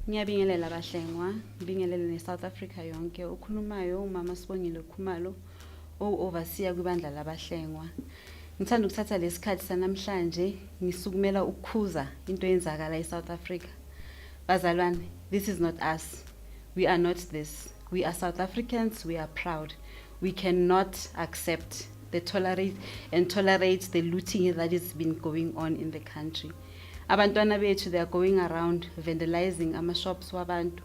Ngiyabingelela abahlengwa, ngibingelele neSouth Africa yonke. Ukhulumayo umama Sibongile Khumalo, overseer kwibandla labahlengwa. Ngithanda ukuthatha lesikhathi sanamhlanje ngisukumela ukukhuza into eyenzakala eSouth Africa. Bazalwane, this is not us. We are not this. We are South Africans, we are proud. We cannot accept tolerate the looting that has been going on in the country. Abantwana bethu, they are going around vandalizing ama-shops wabantu.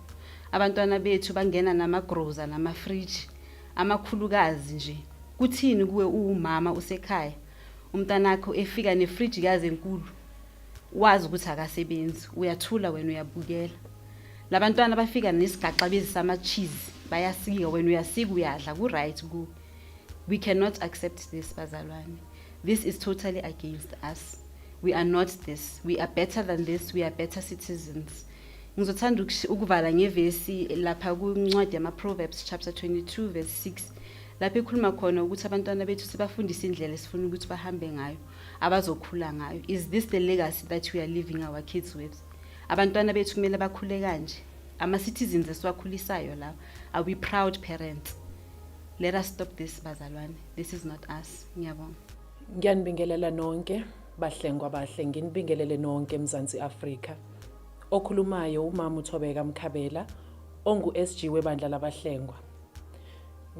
Abantwana bethu bangena nama-grocer nama-fridge, amakhulukazi nje. Kuthini kuwe umama usekhaya? Umntanakho efika ne-fridge kaze enkulu. Wazi ukuthi akasebenzi, uyathula wena uyabukela. Labantwana bafika nesigaxa bezisa ama-cheese, bayasika wena uyasika uyadla, ku-right ku. We cannot accept this, bazalwane. This is totally against us. We are not this. We are better than this. We are better citizens. Ngizothanda ukuvala ngevesi lapha kuncwadi yama-Proverbs chapter 22 verse 6. Lapha ekhuluma khona ukuthi abantwana bethu sibafundisa indlela esifuna ukuthi bahambe ngayo, abazokhula ngayo. Is this the legacy that we are leaving our kids with? Abantwana bethu kumele bakhule kanje. Ama-citizens esiwakhulisayo lawo. Are we proud parents? Let us stop this, bazalwane. This is not us. Ngiyabonga. Ngiyanibingelela nonke bahlengwa bahle, nginibingelele nonke eMzansi Afrika. Okhulumayo umama uThobeka Mkhabela, ongu-SG webandla labahlengwa.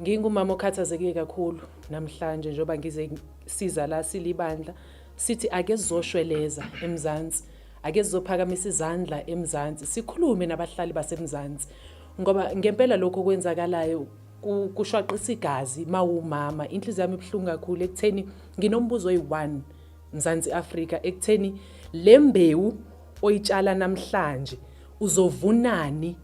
Ngingumama okhathazeke kakhulu namhlanje njengoba ngize siza la silibandla sithi ake sizoshweleza eMzansi, ake sizophakamisa izandla eMzansi, sikhulume nabahlali baseMzansi ngoba ngempela lokho kwenzakalayo kushwaqisa igazi mawumama. Inhliziyo yami ibhlungu kakhulu ekutheni nginombuzo oyi-1 Mzansi Afrika, ekutheni lembewu oyitshala namhlanje uzovunani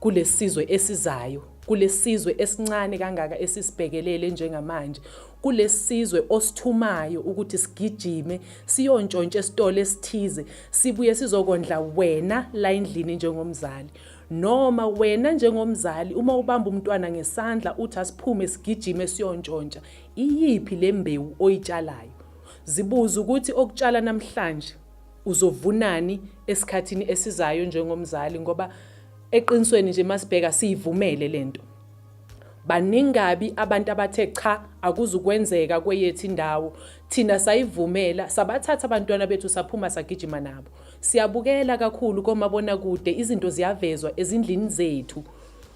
kulesizwe esizayo, kulesizwe esincane kangaka esisibhekelele njengamanje, kulesizwe osithumayo ukuthi sigijime siyontshontshe esitolo esithize sibuye sizokondla wena la endlini njengomzali. Noma wena njengomzali uma ubamba umntwana ngesandla uthi asiphume sigijime siyontshontsha, iyiphi lembewu oyitshalayo? Zibuza ukuthi okutshala namhlanje uzovunani esikhathini esizayo njengomzali, ngoba eqinisweni nje masibheka siyivumele lento. Baningabi abantu abathe cha akuzukwenzeka kweyethu indawo, thina sayivumela, sabathatha abantwana bethu saphuma sagijima nabo. Siyabukela kakhulu komabona kude izinto ziyavezwa ezindlini zethu.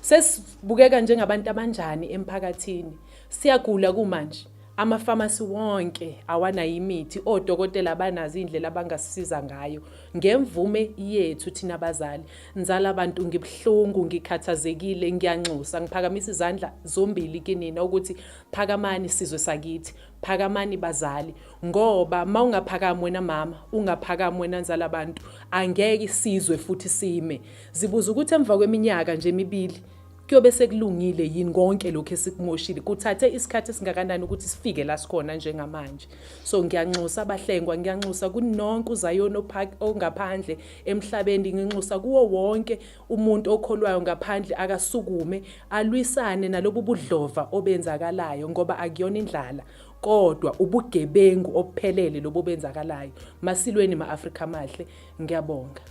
Sesibukeka njengabantu abanjani emphakathini. Siyagula kumanje. Ama-pharmacy wonke awanayo imithi, odokotela banazo indlela abangasisiza ngayo. Ngemvume yethu thina abazali, nzala abantu ngibhlungu, ngikhathazekile, ngiyanxusa, ngiphakamisa izandla zombili kinina ukuthi phakamani sizwe sakithi, phakamani bazali, ngoba mawungaphakami wena mama, ungaphakami wena nzala abantu, angeke sizwe futhi sime. Zibuza ukuthi emva kweminyaka nje emibili kuyobe sekulungile yini konke lokho esikumoshile, kuthathe isikhathi esingakanani ukuthi sifike la sikhona njengamanje. So ngiyanxusa abahlengwa, ngiyanxusa kunonke uzayona ongaphandle emhlabeni, nginxusa kuwo wonke umuntu okholwayo ngaphandle akasukume alwisane nalobu budlova obenzakalayo, ngoba akuyona indlala kodwa ubugebengu obuphelele lobo benzakalayo. Masilweni ma-Afrika mahle, ngiyabonga.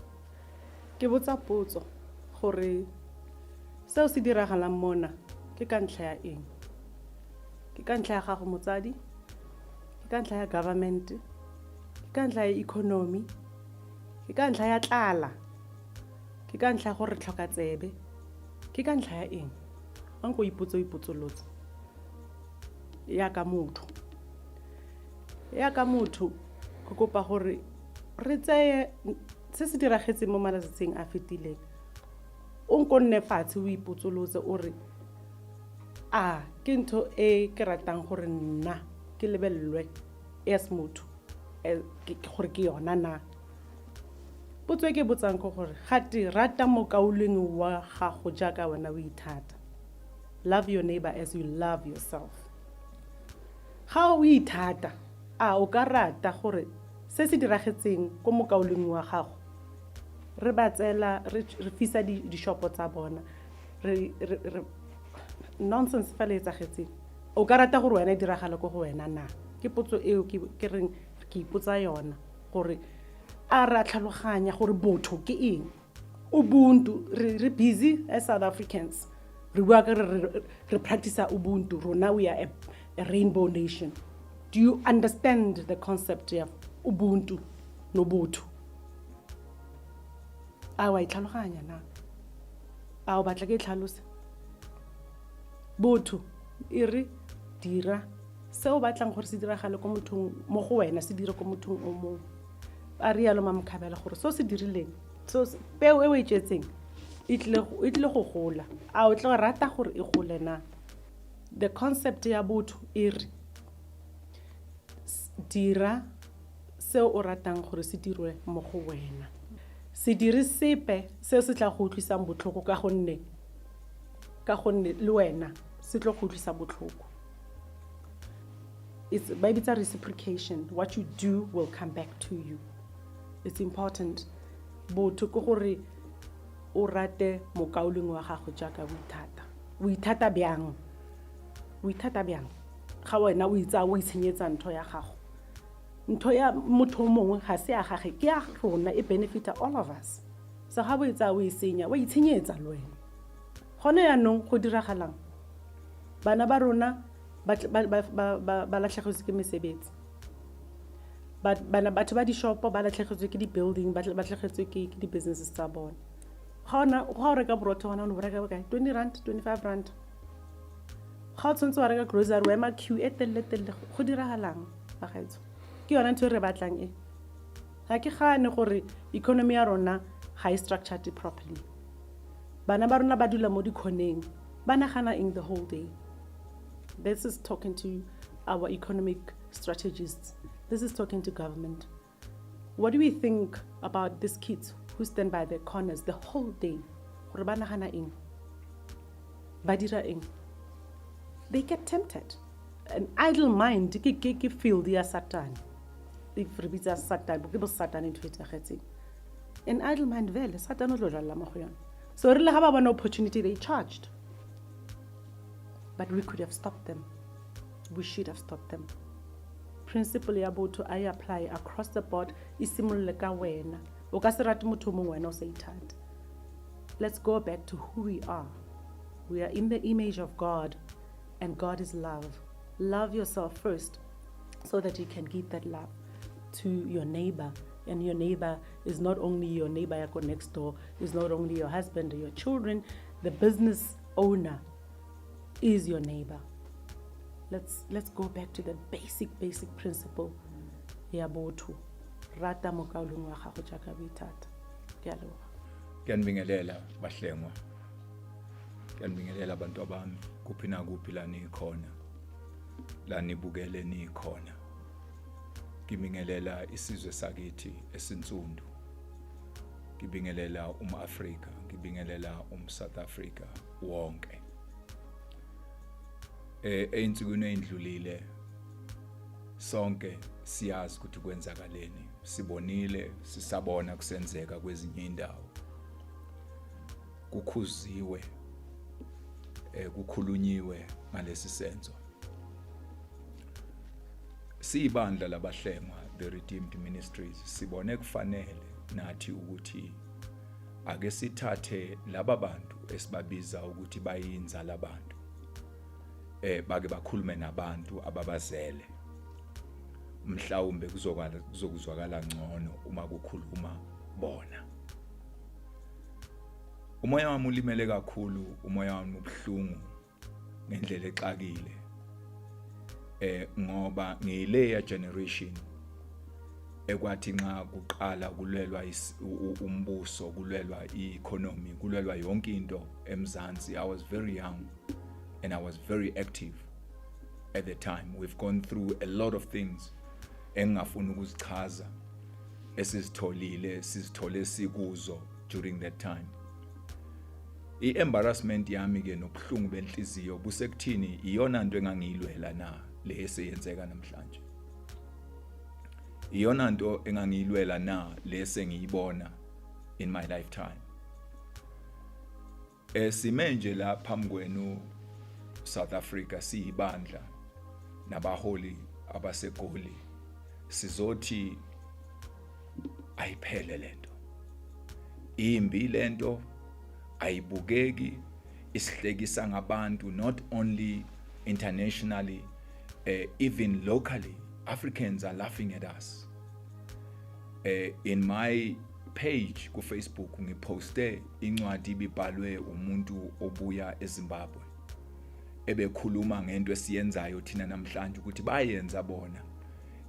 Ke botsa potso gore seo se diragalang mona ke ka ntlha ya eng? Ke ka ntlha ya gago motsadi? Ke ka ntlha ya government? Ke ka ntlha ya economy? Ke ka ntlha ya tlala? Ke ka ntlha ya gore tlhoka tsebe? Ke ka ntlha ya eng? Anko ipotsolotse ya ka motho. Ya ka motho go kopa gore re tseye se se diragetseng mo malatsing a fetileng. Onko nne fatshe o ipotsolotse ore ke ntho e ke ratang gore nna ke lebellwe as motho gore ke yona na. Potso ke botsang go gore gate rata mo kauleng wa gago jaaka wena o ithata. Love your neighbor as you love yourself. Ga o ithata o ka rata gore se se diragetseng ko mo kauleng wa gago re batsela re fisa di shopo tsa bona re nonsense fela etsagetseng. O ka rata gore wena diragala go wena na? Ke potso eo ke reng ke ipotsa yona gore a ra tlhaloganya gore botho ke eng. Ubuntu, re busy as South Africans. Re practice Ubuntu. Now we are a rainbow nation. Do you understand the concept of Ubuntu, Nobutu? Awa itlhaloganya na. Awa batla ke tlhalose. Botho iri dira seo batlang gore se diragale ko mothong mo go wena se dire ko mothong o mong. A re yalo mamkhabela gore so se dirileng. So peo e o itsetseng itle go gola. A o tla rata gore e gole na. The concept ya botho iri dira seo o ratang gore se dirwe mo go wena. Se dire sepe seo se tla go utlwisang botlhoko ka gonne le wena se tlo go utlwisa botlhoko. It's maybe it's a reciprocation. What you do will come back to you. It's important. Botho ke gore o rate mokauleng wa gago jaaka o ithata byang. Ga wena o itsa o itshenyetsa ntho ya gago. Ntho ya motho mongwe ga se ya gage ke ya rona e benefita all of us. So ga o itsa o isenya o itshenyetsa le wena. Gone ya nong go diragalang. Bana ba rona ba latlhegetswe ke mesebetsi. Batho ba di shop ba latlhegetswe ke di building ba latlhegetswe ke di businesses tsa bona. Ga o reka borotho gona o reka bokae? 20 rand, 25 rand. Ga o tshwanetse wa reka grocery o ema queue e telle go diragalang ba gaetso. Ke yona ntho re batlang e. Ga ke gane gore economy ya rona ga e structured properly. Bana ba rona ba dula mo dikhoneng ba nagana in the whole day. This is talking to our economic strategists. This is talking to government. What do we think about these kids who stand by the corners the whole day? Gore ba nagana eng? Ba dira eng? They get tempted. An idle mind ke field ya Satan. If rebitsa Satan, bo Satan into it agetseng. An idle mind vele Satan o tlo jalla mo go yona. So really have an opportunity they charged. But we could have stopped them. We should have stopped them. Principle ya botho I apply across the board isimolle ka wena. O ka se rate motho mongwe wena o se ithata. Let's go back to who we are. We are in the image of God, and God is love. Love yourself first so that you can give that love to your neighbor. And your neighbor is not only your neighbor yako next door, is not only your husband or your children, the business owner is your neighbor. Let's go back to the basic principle ya botho. Rata mokaulong wa gago jaaka o ithata. Ke a leboga. Ke nibingelela bahlengwa. Ke nibingelela abantu abami kuphi na kuphi la nikhona. La nibukele nikhona. Ngibingelela isizwe sakithi esinsundu. Ngibingelela umAfrika, ngibingelela umSouth Africa wonke. Einsukwini endlulile sonke siyazi ukuthi kwenzakaleni. Sibonile, sisabona kusenzeka kwezinye indawo. Kukhuziwe kukhulunyiwe ngalesi senzo. Sibandla labahlengwa the Redeemed Ministries sibone kufanele nathi ukuthi ake sithathe laba bantu esibabiza ukuthi bayinza labantu bake bakhulume nabantu ababazele mhlawumbe kuzokuzwakala ngcono uma kukhuluma bona. Umoya wami ulimele kakhulu, umoya wami ubhlungu ngendlela exakile ngoba ngileya generation ekwathi nxa kuqala kulwelwa umbuso, kulwelwa i-economy, kulwelwa yonke into eMzansi. I was very young and I was very active at the time. We've gone through a lot of things engafuni ukuzichaza sizithole sikuzo during that time. I-embarrassment yami ke nobuhlungu benhliziyo busekuthini iyona nto engangiyilwela na le eseyenzeka namhlanje. Iyona nto engangiyilwela na le sengiyibona in my lifetime. Simenje la phambi kwenu South Africa siyibandla nabaholi abasegoli sizothi ayiphele lento. imbi lento ayibukeki isihlekisa ngabantu not only internationally even locally. Africans are laughing at us. In my page ku Facebook ngiposte incwadi ibibhalwe umuntu obuya eZimbabwe ebekhuluma ngento esiyenzayo thina namhlanje ukuthi bayenza bona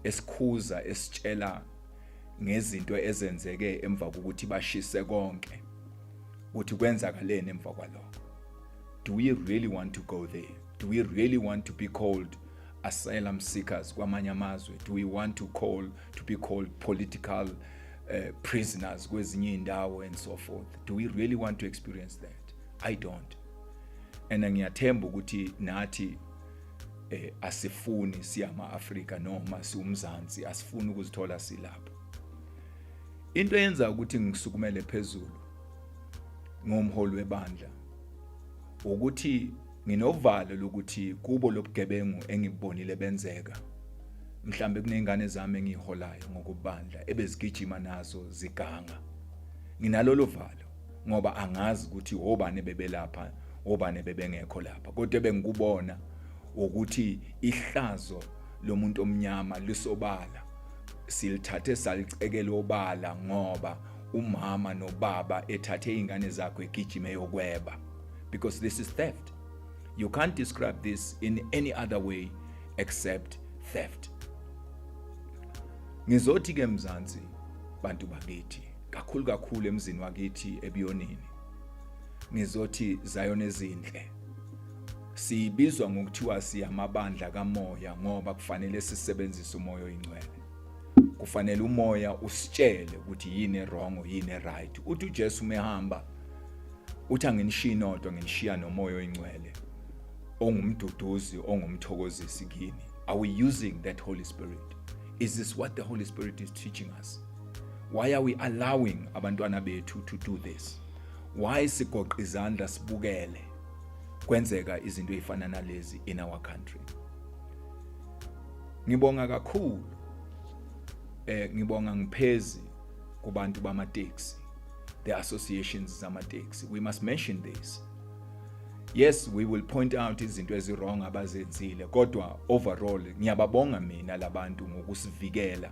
esikhuza esitshela ngezinto ezenzeke emva kokuthi bashise konke ukuthi kwenzakaleni emva kwalokho. Do we really want to go there? Do we really want to be called asylum seekers kwamanye amazwe? Do we want to be called political prisoners kwezinye indawo and so forth? Do we really want to experience that? I don't. And ngiyathemba ukuthi nathi asifuni siyama Africa noma siumzansi asifuni ukuzithola silapho. Into yenza ukuthi ngisukumele phezulu ngomholi webandla ukuthi nginovalo lokuthi kubo lobugebengu engibonile benzeka mhlambe kunengane zami engiholayo ngokubandla ebezigijima nazo ziganga. Nginalolo valo ngoba angazi ukuthi obane bebelapha obane bebengekho lapha, kodwa bengikubona ukuthi ihlazo lomuntu omnyama lisobala silithathe salicekela obala ngoba umama nobaba ethathe ingane zakhe egijime yokweba, because this is theft. You can't describe this in any other way except theft. Ngizothi ke mzansi bantu bakithi kakhulu emzini wakithi eBiyonini, ngizothi Zion ezinhle sibizwa ngokuthiwa siyamabandla kamoya ngoba kufanele sisebenzise umoya oyingcwele. Kufanele umoya usitshele ukuthi yini wrong yini right. Uthi uJesu mehamba uthi anginishiya inotho nginishiya nomoya oyingcwele ongumduduzi ongumthokozisi kini. Are we using that Holy Spirit? Is this what the Holy Spirit is teaching us? Why are we allowing abantwana bethu to do this? Why sigoqa izandla sibukele kwenzeka izinto ezifana nalezi in our country? Ngibonga kakhulu ngibonga ngiphezi kubantu bamateksi, the associations zamateksi. We must mention this. Yes, we will point out izinto ezirong abazenzile, kodwa overall ngiyababonga mina labantu ngokusivikela.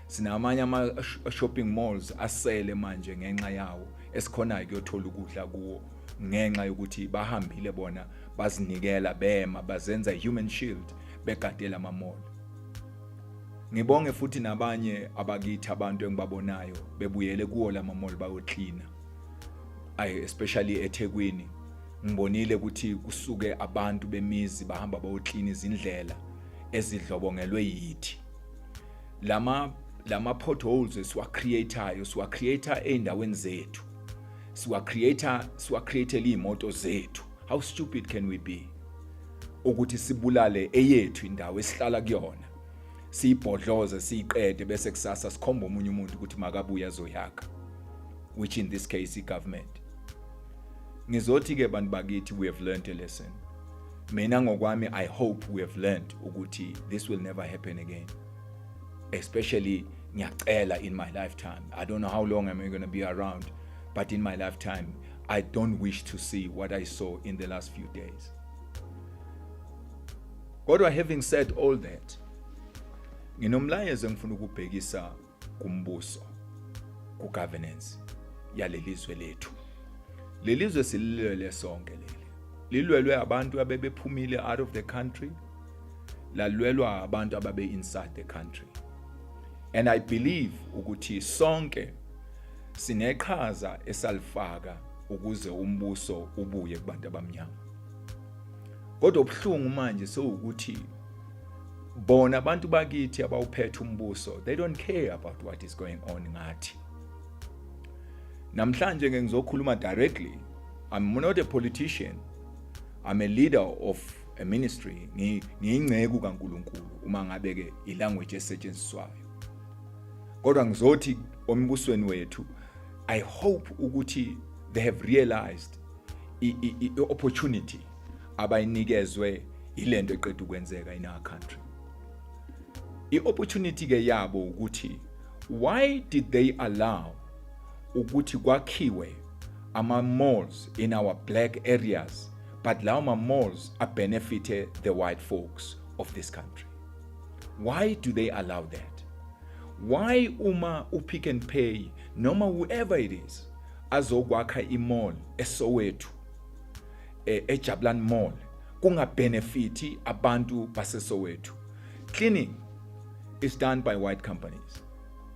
Sinamanye ama shopping malls asele manje ngenxa yawo esikhona ukuyothola ukudla kuwo ngenxa yokuthi bahambile bona bazinikela bema bazenza human shield begadela ama mall. Ngibonge futhi nabanye abakithi abantu engibabonayo bebuyele kuwo lama mall bayocleana. Especially eThekwini ngibonile ukuthi kusuke abantu bemizi bahamba bayocleana izindlela ezidlobongelwe yithi. Lama potholes siwa creator endaweni zethu. Siwa create imoto zethu. How stupid can we be? Ukuthi sibulale eyethu indawo esihlala kuyona. Siyibhodloze siyiqede bese kusasa sikhomba umunye umuntu ukuthi makabuye azoyakha, which in this case government. Ngizothi ke bantu bakithi we have learned a lesson. Mina ngokwami I hope we have learned ukuthi this will never happen again. Especially ngiyacela in my lifetime. I don't know how long I'm going to be around, but in my lifetime I don't wish to see what I saw in the last few days. Kodwa having said all that, nginomlayezo engifuna ukubhekisa kumbuso, ku governance yalelizwe lethu. Lelizwe sililwele sonke leli. Lilwelwe abantu abebephumile out of the country, lalwelwa abantu ababe inside the country. And I believe ukuthi sonke sineqhaza esalifaka ukuze umbuso ubuye kubantu abamnyama. Kodwa obuhlungu manje ukuthi bona abantu bakithi abawuphethe umbuso, they don't care about what is going on ngathi. Namhlanje ngizokhuluma directly. I'm not a politician. I'm a leader of a ministry. Ngiyingceku kaNkulunkulu uma ngabe ke ilanguage esetshenziswayo. Kodwa ngizothi ombusweni wethu, I hope ukuthi they have realized the opportunity abayinikezwe ilento eqedwe ukwenzeka in our country. I opportunity ke yabo ukuthi why did they allow ukuthi kwakhiwe ama-malls in our black areas, but lawo ma-malls benefit the white folks of this country. Why do they allow that? Why uma uPick and Pay noma whoever it is azokwakha i-mall eSoweto, eJabulani Mall, kungabenefiti abantu baseSoweto? Cleaning is done by white companies.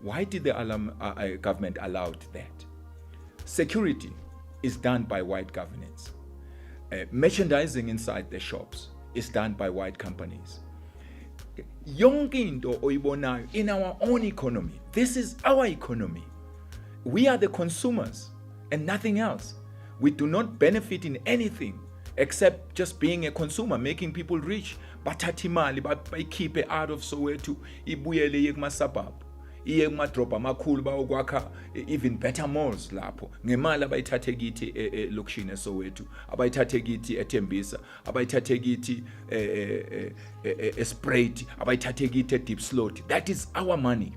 Why did the government allow that? Security is done by white governments. Merchandising inside the shops is done by white companies. Yonke into oyibonayo in our own economy. This is our economy. We are the consumers and nothing else. We do not benefit in anything except just being a consumer, making people rich. Bathatha imali bayikhiphe out of Soweto, ibuyele iye kuma-suburb, iye kumadrobha amakhulu bayokwakha even better malls lapho ngemali abayithathe kithi elokishini eSoweto, abayithathe kithi eThembisa, abayithathe kithi eSpruit, abayithathe kithi eDeep Slot. That is our money.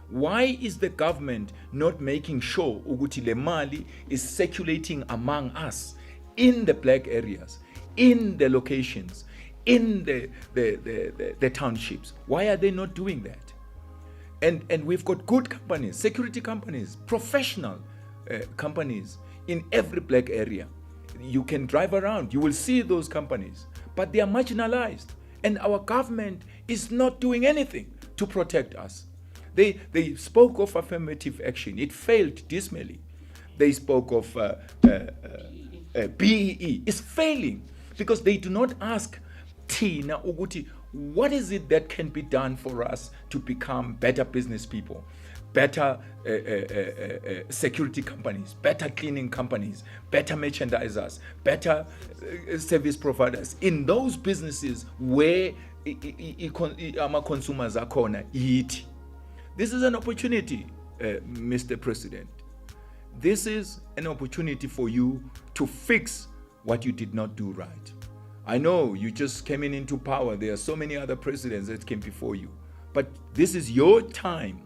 Why is the government not making sure ukuthi le mali is circulating among us in the black areas, in the locations, in the townships? Why are they not doing that? And we've got good companies, security companies, professional companies in every black area. You can drive around, you will see those companies, but they are marginalized, and our government is not doing anything to protect us. They spoke of affirmative action. It failed dismally. They spoke of BEE. It's failing because they do not ask Tina Uguti, what is it that can be done for us to become better business people, better security companies, better cleaning companies, better merchandisers, better service providers in those businesses where our consumers are corner eat. This is an opportunity, Mr. President. This is an opportunity for you to fix what you did not do right. I know you just came into power. There are so many other presidents that came before you. But this is your time.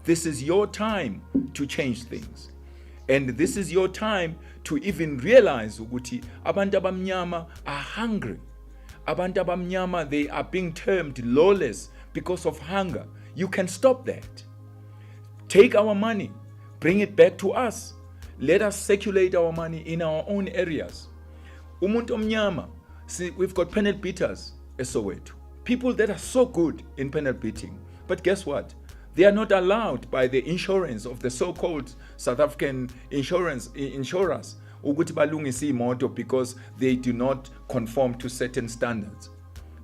This is your time to change things. And this is your time to even realize ukuthi abantu abamnyama are hungry. Abantu abamnyama, they are being termed lawless because of hunger. You can stop that. Take our money, bring it back to us. Let us circulate our money in our own areas. Umuntu omnyama, see, we've got panel beaters eSoweto. People that are so good in panel beating. But guess what? They are not allowed by the insurance of the so-called South African insurers ukuthi balungise imoto because they do not conform to certain standards,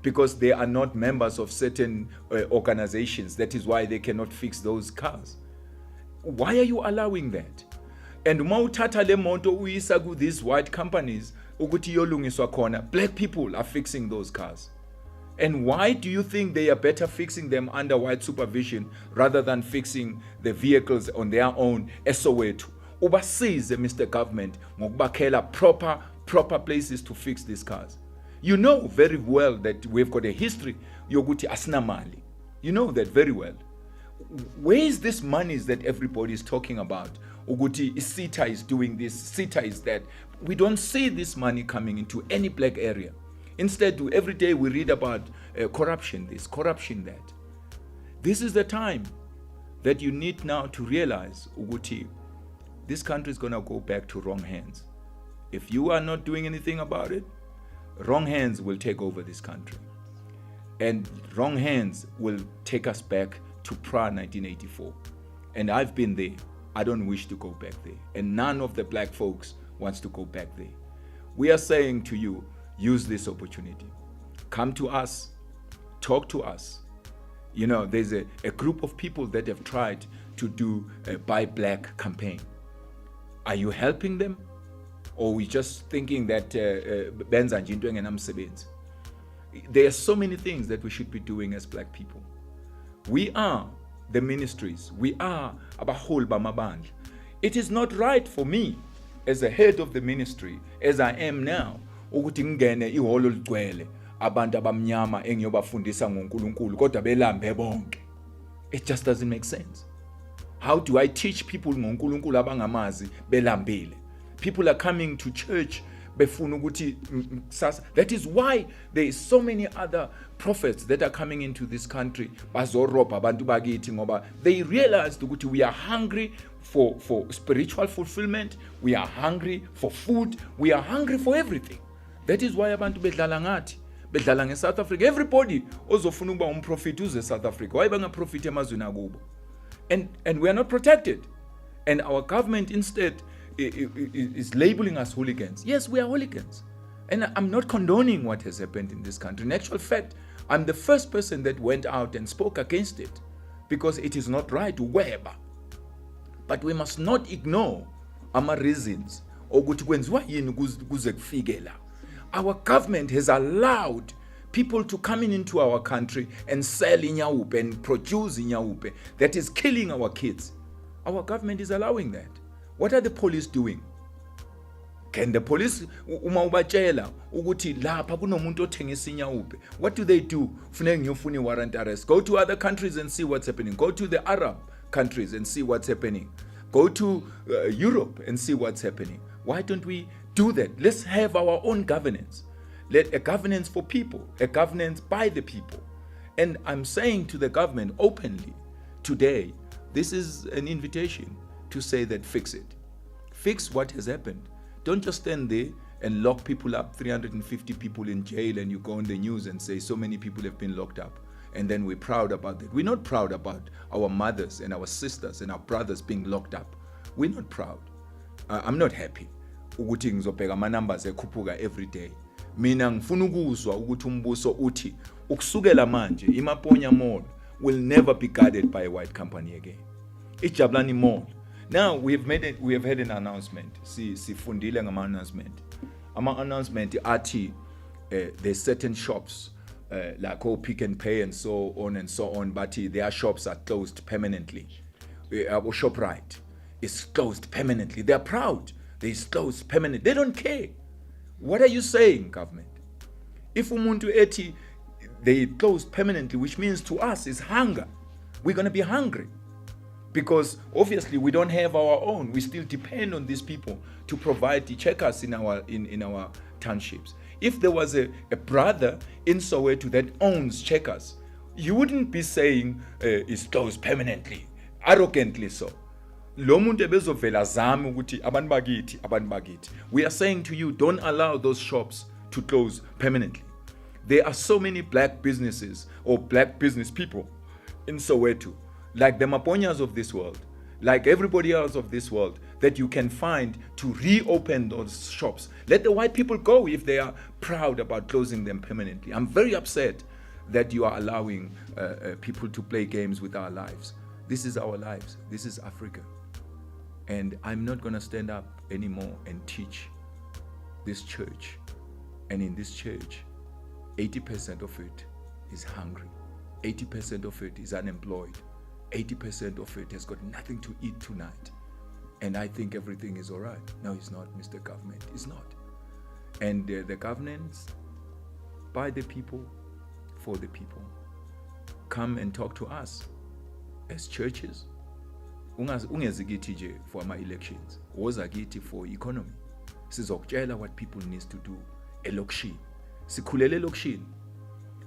because they are not members of certain organizations. That is why they cannot fix those cars. Why are you allowing that? And uma uthatha le moto uyisa ku these white companies ukuthi yolungiswa khona, black people are fixing those cars. And why do you think they are better fixing them under white supervision rather than fixing the vehicles on their own eSoweto? Ubasize, Mr. Government, ngokubakhela proper places to fix these cars. You know very well that we've got a history yokuthi asinamali. You know that very well. Where is this monies that everybody is talking about? Ukuthi Sita is doing this, Sita is that. We don't see this money coming into any black area. Instead, every day we read about corruption this, corruption that. This is the time that you need now to realize, Uguti, this country is going to go back to wrong hands. If you are not doing anything about it, wrong hands will take over this country. And wrong hands will take us back to prior 1984. And I've been there. I don't wish to go back there. And none of the black folks wants to go back there. We are saying to you, use this opportunity. Come to us, talk to us. You know, there's a group of people that have tried to do a Buy Black campaign. Are you helping them? Or are we just thinking that benza nje into engenamsebenzi? There are so many things that we should be doing as black people. We are the ministries. We are abaholi bamabandla. It is not right for me as the head of the ministry, as I am now, ukuthi ngene ihholo ligcwele abantu abamnyama engiyobafundisa ngoNkulunkulu kodwa belambe bonke. It just doesn't make sense. How do I teach people ngoNkulunkulu abangamazi belambile? People are coming to church befuna ukuthi kusasa. That is why there is so many other prophets that are coming into this country bazorobha abantu bakithi ngoba they realized ukuthi we are hungry for spiritual fulfillment, we are hungry for food, we are hungry for everything. That is why abantu bedlala ngathi bedlala ngeSouth Africa. Everybody ozofuna ukuba umprofit uze South Africa why bangaprofit emazweni akubo, and we are not protected, and our government instead is labeling us hooligans. Yes, we are hooligans, and I'm not condoning what has happened in this country. In actual fact, I'm the first person that went out and spoke against it because it is not right to weba. But we must not ignore our reasons ukuthi kwenziwa yini kuze kufike la. Our government has allowed people to come into our country and sell inyawupe and produce inyawupe that is killing our kids. Our government is allowing that. What are the police doing? Can the police uma ubatshela ukuthi lapha kunomuntu othengisa inyawupe, what do they do? Funeka ngiyofuna warrant arrest. Go to other countries and see what's happening. Go to the Arab countries and see what's happening. Go to Europe and see what's happening. Why don't we do that? Let's have our own governance. Let a governance for people, a governance by the people. And I'm saying to the government openly today, this is an invitation to say that fix it. Fix what has happened. Don't just stand there and lock people up, 350 people in jail, and you go on the news and say so many people have been locked up. And then we're proud about that. We're not proud about our mothers and our sisters and our brothers being locked up. We're not proud. I'm not happy ukuthi ngizobheka ama-numbers ekhuphuka every day. Mina ngifuna ukuzwa ukuthi umbuso uthi ukusukela manje iMaponya Mall will never be guarded by a white company again. iJabulani Mall. Now we have had an announcement. Sifundile ngama-announcement. Ama-announcement athi there's certain shops like Pick and Pay and so on, but their shops are closed permanently. ShopRite is closed permanently. They're proud. They're closed permanently. They don't care. What are you saying, government? If umuntu eti they closed permanently, which means to us is hunger. We're going to be hungry because obviously we don't have our own. We still depend on these people to provide the checkers in our townships. If there was a brother in Soweto that owns Checkers, you wouldn't be saying it's closed permanently, arrogantly so. We are saying to you, don't allow those shops to close permanently. There are so many black businesses or black business people in Soweto, like the Maponyas of this world, like everybody else of this world, that you can find to reopen those shops. Let the white people go if they are proud about closing them permanently. I'm very upset that you are allowing people to play games with our lives. This is our lives. This is Africa. And I'm not going to stand up anymore and teach this church. And in this church, 80% of it is hungry. 80% of it is unemployed. 80% of it has got nothing to eat tonight. And I think everything is all right. No, it's not, Mr. Government. It's not. And the governance, by the people, for the people. Come and talk to us as churches. Ungezikithi nje for my elections. Wozakithi for economy. Sizokutshela what people need to do elokishini. Sikhulele elokishini.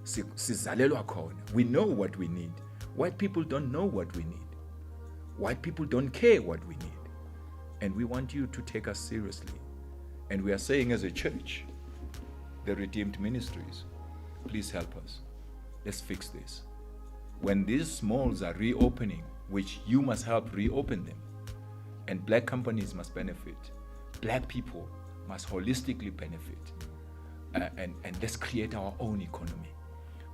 Sizalelwa khona. We know what we need. White people don't know what we need. White people don't care what we need. And we want you to take us seriously. And we are saying as a church, the Redeemed Ministries, please help us. Let's fix this. When these malls are reopening, which you must help reopen them, and black companies must benefit, black people must holistically benefit, and let's create our own economy.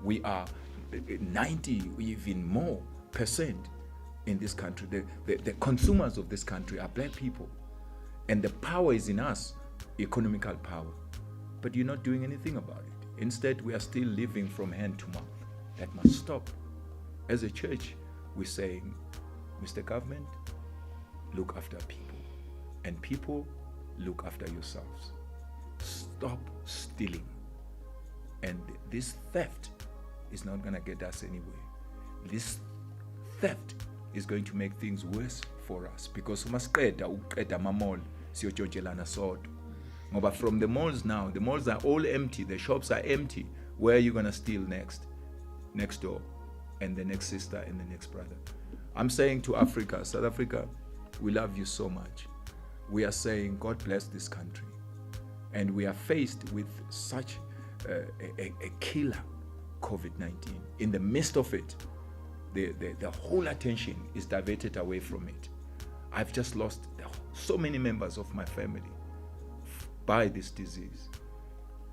We are 90, even more percent in this country. The consumers of this country are black people, and the power is in us, economical power. But you're not doing anything about it. Instead, we are still living from hand to mouth. That must stop. As a church, we're saying, Mr. Government, look after people, and people, look after yourselves. Stop stealing. And this theft is not going to get us anywhere. This theft is going to make things worse for us, because umasiqeda uqeda ama-mall siyotshotshelana sodwa. Ngoba from the malls now, the malls are all empty, the shops are empty. Where are you going to steal next door, and the next sister and the next brother? I'm saying to Africa, South Africa, we love you so much. We are saying God bless this country, and we are faced with such a killer COVID-19. In the midst of it, the whole attention is diverted away from it. I've just lost so many members of my family by this disease,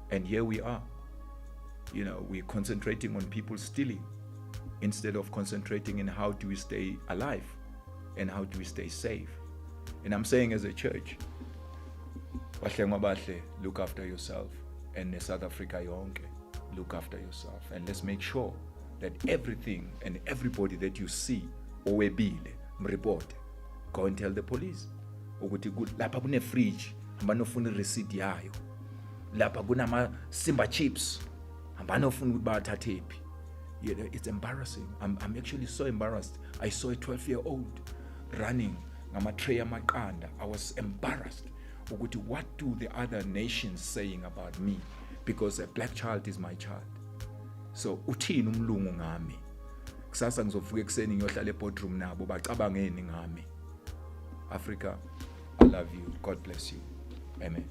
and here we are. We're concentrating on people stealing instead of concentrating in how do we stay alive and how do we stay safe. And I'm saying, as a church, look after yourself, and South Africa yonke, look after yourself, and let's make sure that everything and everybody that you see owebile mreport, go and tell the police ukuthi lapha kune fridge abanofuna receipt yayo, lapha kunama Simba chips abanofuna ukuthi bathathephi. It's embarrassing. I'm actually so embarrassed. I saw a 12-year-old running ngama-tray amaqanda. I was embarrassed ukuthi what do the other nations saying about me, because a black child is my child. So uthini umlungu ngami? Kusasa ngizovuka ekseni ngiyohlala eboardroom nabo bacabangeni ngami. Africa, I love you. God bless you. Amen.